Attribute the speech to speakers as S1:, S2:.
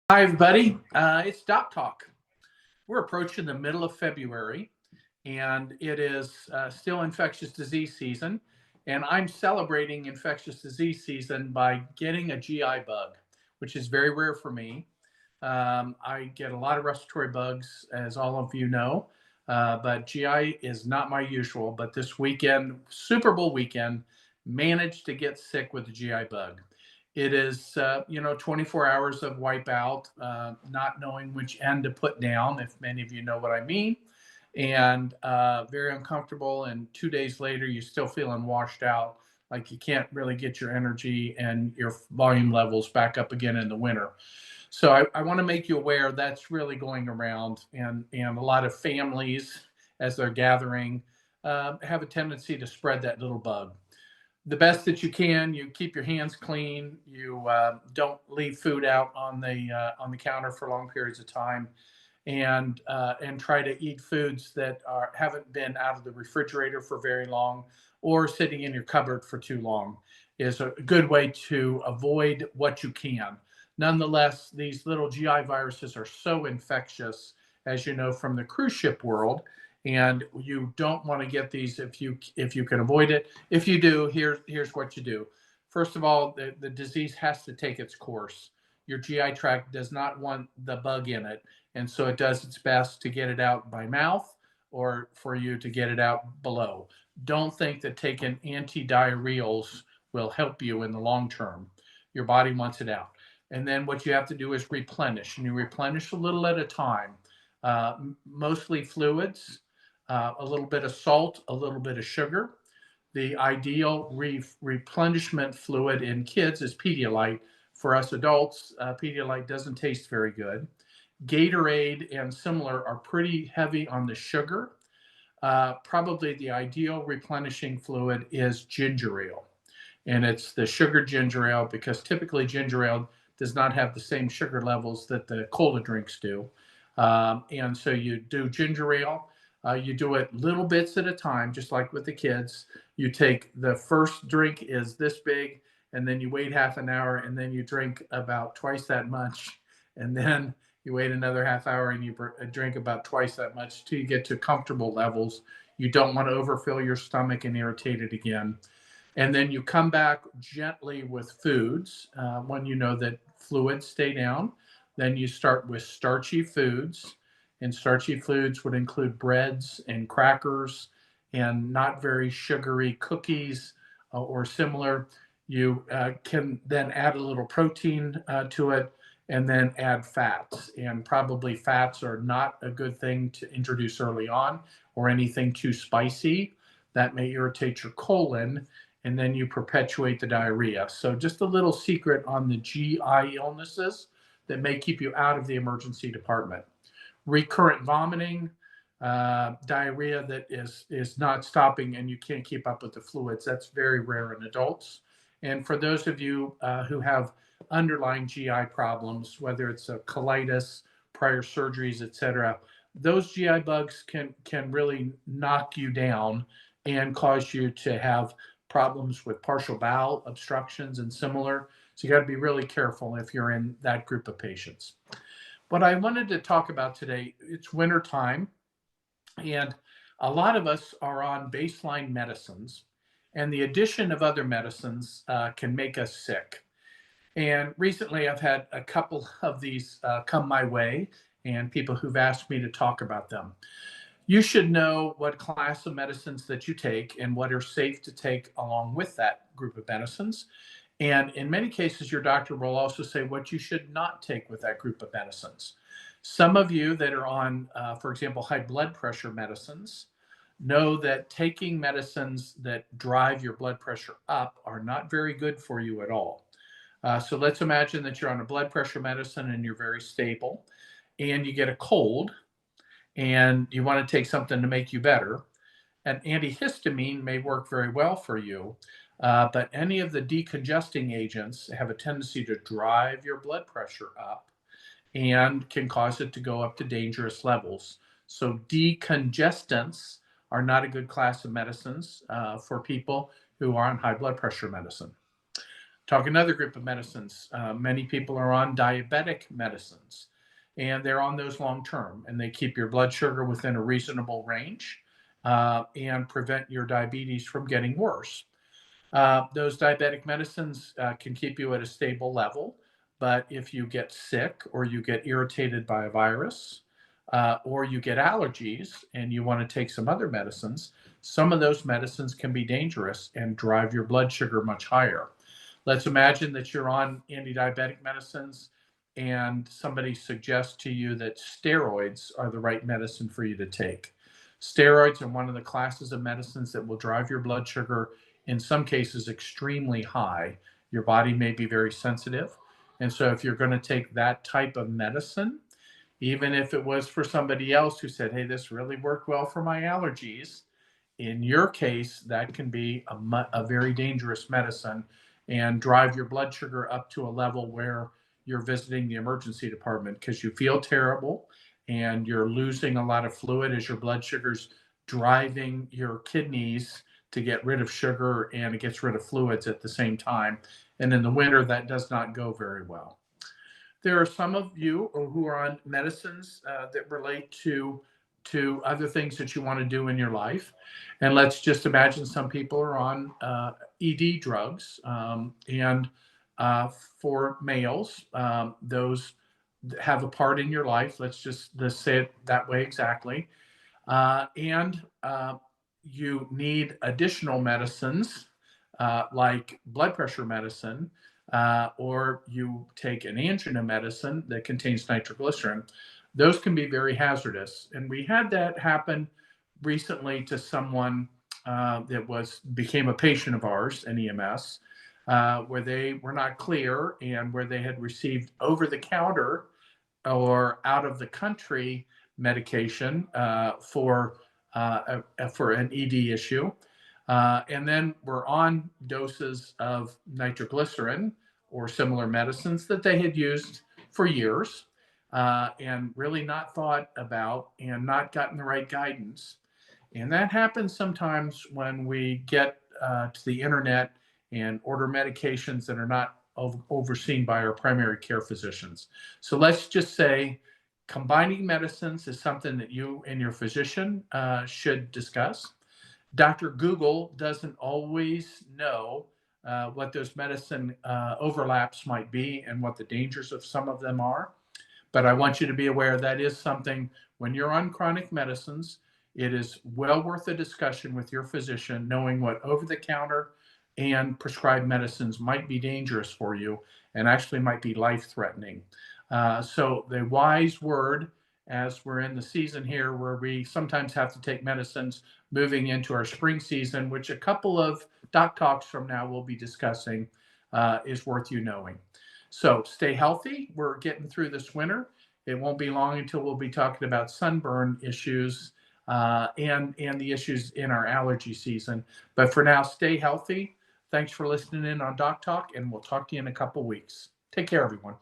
S1: Hi, everybody. It's DocTalk. We're approaching the middle of February, and it is still infectious disease season. And I'm celebrating infectious disease season by getting a GI bug, which is very rare for me. I get a lot of respiratory bugs, as all of you know, but GI is not my usual. But this weekend, Super Bowl weekend, managed to get sick with the GI bug. It is, 24 hours of wipeout, not knowing which end to put down, if many of you know what I mean, and very uncomfortable. And 2 days later, you're still feeling washed out, like you can't really get your energy and your volume levels back up again in the winter. So I want to make you aware that's really going around, and a lot of families, as they're gathering, have a tendency to spread that little bug. The best that you can, you keep your hands clean. You don't leave food out on the counter for long periods of time, and try to eat foods that haven't been out of the refrigerator for very long or sitting in your cupboard for too long is a good way to avoid what you can. Nonetheless, these little GI viruses are so infectious, as you know from the cruise ship world, and you don't want to get these if you can avoid it. If you do, here's what you do. First of all, the disease has to take its course. Your GI tract does not want the bug in it, and so it does its best to get it out by mouth or for you to get it out below. Don't think that taking antidiarrheals will help you in the long term. Your body wants it out. And then what you have to do is replenish, and you replenish a little at a time, mostly fluids, a little bit of salt, a little bit of sugar. The ideal replenishment fluid in kids is Pedialyte. For us adults, Pedialyte doesn't taste very good. Gatorade and similar are pretty heavy on the sugar. Probably the ideal replenishing fluid is ginger ale. And it's the sugar ginger ale because typically ginger ale does not have the same sugar levels that the cola drinks do. And so you do ginger ale. You do it little bits at a time, just like with the kids. You take the first drink is this big, and then you wait half an hour, and then you drink about twice that much, and then you wait another half hour, and you drink about twice that much till you get to comfortable levels. You don't want to overfill your stomach and irritate it again. And then you come back gently with foods when you know that fluids stay down. Then you start with starchy foods. And starchy foods would include breads and crackers and not very sugary cookies or similar. You can then add a little protein to it and then add fats. And probably fats are not a good thing to introduce early on or anything too spicy. That may irritate your colon, and then you perpetuate the diarrhea. So just a little secret on the GI illnesses that may keep you out of the emergency department. Recurrent vomiting, diarrhea that is not stopping and you can't keep up with the fluids. That's very rare in adults. And for those of you who have underlying GI problems, whether it's a colitis, prior surgeries, etc., those GI bugs can really knock you down and cause you to have problems with partial bowel obstructions and similar. So you got to be really careful if you're in that group of patients. What I wanted to talk about today, it's winter time, and a lot of us are on baseline medicines, and the addition of other medicines can make us sick. And recently, I've had a couple of these come my way, and people who've asked me to talk about them. You should know what class of medicines that you take and what are safe to take along with that group of medicines. And in many cases, your doctor will also say what you should not take with that group of medicines. Some of you that are on, for example, high blood pressure medicines know that taking medicines that drive your blood pressure up are not very good for you at all. So let's imagine that you're on a blood pressure medicine and you're very stable, and you get a cold and you want to take something to make you better. An antihistamine may work very well for you, but any of the decongesting agents have a tendency to drive your blood pressure up and can cause it to go up to dangerous levels. So decongestants are not a good class of medicines for people who are on high blood pressure medicine. Talk another group of medicines. Many people are on diabetic medicines, and they're on those long term, and they keep your blood sugar within a reasonable range and prevent your diabetes from getting worse. Those diabetic medicines can keep you at a stable level, but if you get sick or you get irritated by a virus or you get allergies and you want to take some other medicines, some of those medicines can be dangerous and drive your blood sugar much higher. Let's imagine that you're on anti-diabetic medicines and somebody suggests to you that steroids are the right medicine for you to take. Steroids are one of the classes of medicines that will drive your blood sugar, in some cases, extremely high. Your body may be very sensitive. And so if you're going to take that type of medicine, even if it was for somebody else who said, hey, this really worked well for my allergies, in your case, that can be a very dangerous medicine and drive your blood sugar up to a level where you're visiting the emergency department because you feel terrible and you're losing a lot of fluid as your blood sugar's driving your kidneys to get rid of sugar, and it gets rid of fluids at the same time. And in the winter, that does not go very well. There are some of you who are on medicines that relate to other things that you want to do in your life. And let's just imagine some people are on ED drugs. And for males, those have a part in your life. Let's say it that way exactly. And you need additional medicines like blood pressure medicine, or you take an angina medicine that contains nitroglycerin. Those can be very hazardous. And we had that happen recently to someone that became a patient of ours in EMS, where they were not clear and where they had received over-the-counter or out-of-the-country medication for an ED issue. And then we're on doses of nitroglycerin or similar medicines that they had used for years and really not thought about and not gotten the right guidance. And that happens sometimes when we get to the internet and order medications that are not overseen by our primary care physicians. So let's just say combining medicines is something that you and your physician should discuss. Dr. Google doesn't always know what those medicine overlaps might be and what the dangers of some of them are. But I want you to be aware that is something when you're on chronic medicines, it is well worth a discussion with your physician, knowing what over-the-counter and prescribed medicines might be dangerous for you and actually might be life-threatening. So the wise word, as we're in the season here where we sometimes have to take medicines moving into our spring season, which a couple of doc talks from now we'll be discussing, is worth you knowing. So stay healthy. We're getting through this winter. It won't be long until we'll be talking about sunburn issues and the issues in our allergy season. But for now, stay healthy. Thanks for listening in on Doc Talk, and we'll talk to you in a couple weeks. Take care, everyone.